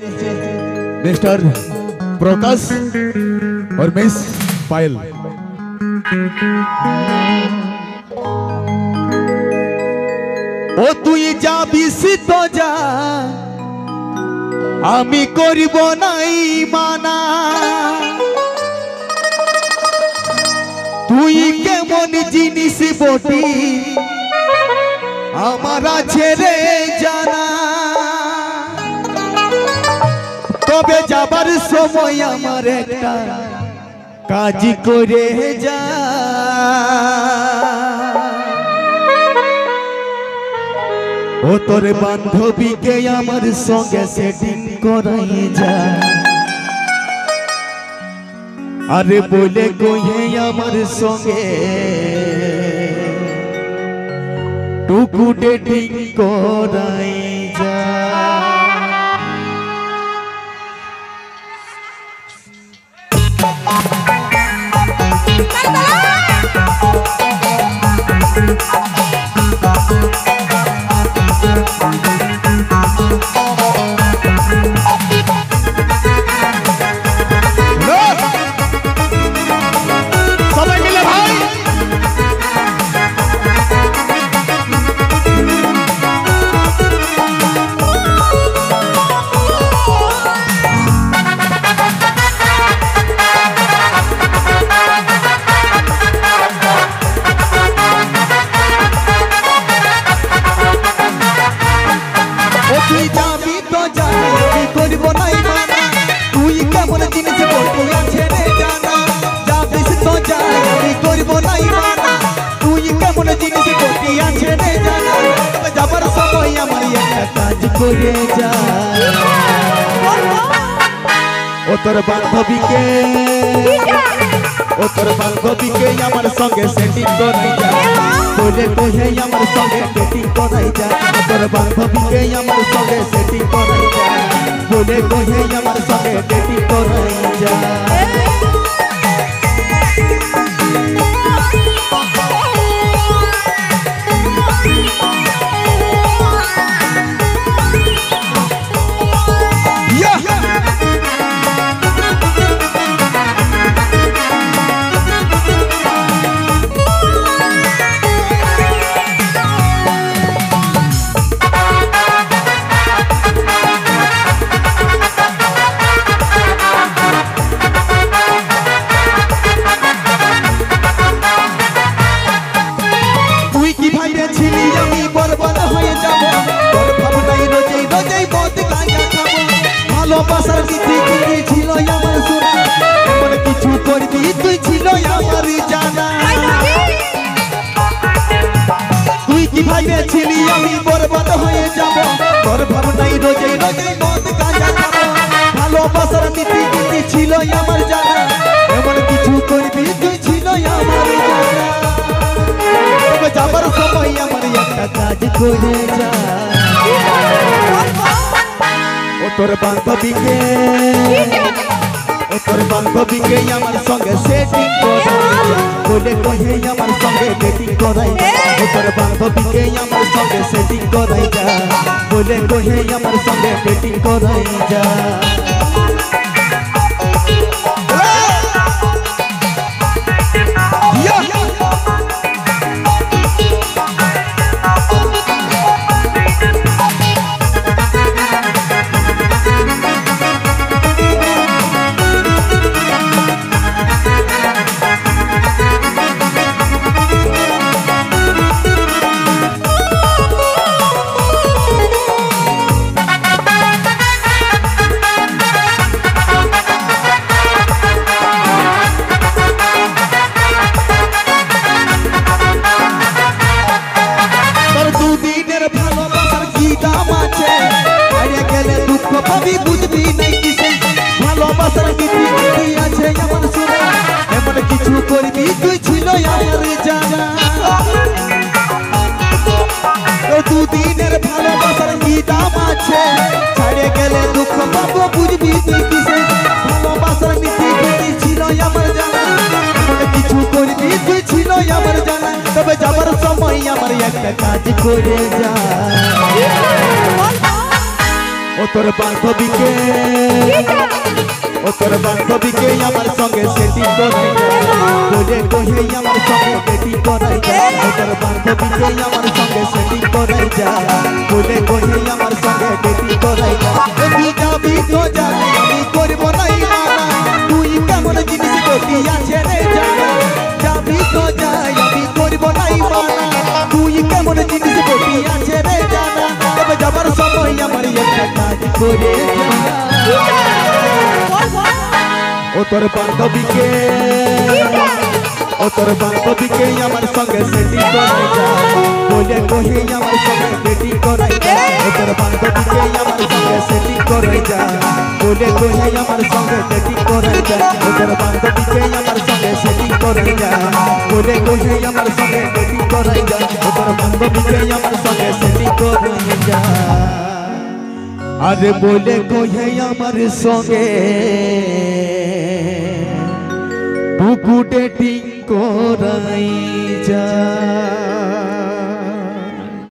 Mister प्रकाश और miss पायल। ও তুই যাবিস তো যা, আমি করিব নাই মানা। তুই কেমন জিনিস বটি আমার ছেড়ে জানা। তবে যাবার সময় আমার একটা কাজ করে যা। ও তোর বান্ধবীকে আমার সঙ্গে সেটিং করাই যা। আরে বলে কহে আমার সঙ্গে টুকু ডেটিং করাই যা। তুই যাবি তো যা, আমি করব নাই মানা। তুই কেমন জিনিস বটি ছেড়ে জানা। যাবিস তো যা, আমি করব নাই মানা। তুই কেমন জিনিস বটি ছেড়ে জানা। তবে যাবার সময় আমার একটা কাজ করে যা। ও তোর বান্ধবীকে, ও তোর বান্ধবীকে আমার সঙ্গে সেটিং করাই যা। বলে কহে আমার সঙ্গে সেটিং করাই যা। তোর বান্ধবীকে আমার সঙ্গে সেটিং করাই যা। বলে কহে আমার সঙ্গে সেটিং করাই যা। ভালোবাসার নীতি কি ছিল আমার শোনা। এমন কিছু করবি তুই ছিল আমার জানা। তুই কি ভাবেছিলি আমি বরবাদ হয়ে যাব। তোর ভাবনাই রোজে রোজে মদ গাঁজা খাবো। ভালোবাসার নীতি কি ছিল আমার জানা। এমন কিছু করবি তুই ছিল আমার জানা। তবে যাবার সময় আমার একটা কাজ করে যা। ও তোর বান্ধবীকে, ও তোর বান্ধবীকে আমার সঙ্গে সেটিং করাই যা। বলে কহে আমার সঙ্গে ডেটিং করাই যা। ও তোর বান্ধবীকে আমার সঙ্গে সেটিং করাই যা। বলে কহে আমার সঙ্গে ডেটিং করাই যা। ভাবি বুঝবি নাই কিসে। ভালোবাসার নীতি কি আছে এমন শুনে। এমন কিছু করবি তুই ছিল আমার জানা। দুদিনের ভালোবাসার কি দাম আছে। ছাড়ে গেলে দুঃখ পাবো বুঝবি তুই কিসে। ভালোবাসার নীতি কি ছিল আমার জানা। এমন কিছু করবি তুই ছিল আমার জানা। তবে যাবার সময় আমার একটা কাজ করে যা। ও তোর বান্ধবীকে আমার সঙ্গে সেটিং করাই বলে কহে আমার সঙ্গে সেটিং করাই তোর বান্ধবীকে আমার সঙ্গে সেটিং করাই যা বলে কহে আমার সঙ্গে সেটিং করাই যাবি তো জানি আমি করবো নাই মানা তুই কেমন জিনিস গতি আছে রে জানা যাবি তো যাই আমি করবো নাই মানা তুই কেমন জিনিস গতি আছে রে জানা তবে যাবার সময় আমার একটা কাজ করে যা ও তোর বান্ধবীকে আমার সঙ্গে সেটিং করাই যা বলে কহে আমার সঙ্গে সেটিং করাই যা ও তোর বান্ধবীকে আমার সঙ্গে সেটিং করাই যা বলে কহে আমার সঙ্গে সেটিং করাই যা ও তোর বান্ধবীকে আমার সঙ্গে সেটিং করাই যা বলে কহে আমার সঙ্গে সেটিং করাই যা ও তোর বান্ধবীকে আমার সঙ্গে সেটিং করাই যা আরে বলে কহে আমার সঙ্গে বুকু ডেটিং করাই যা।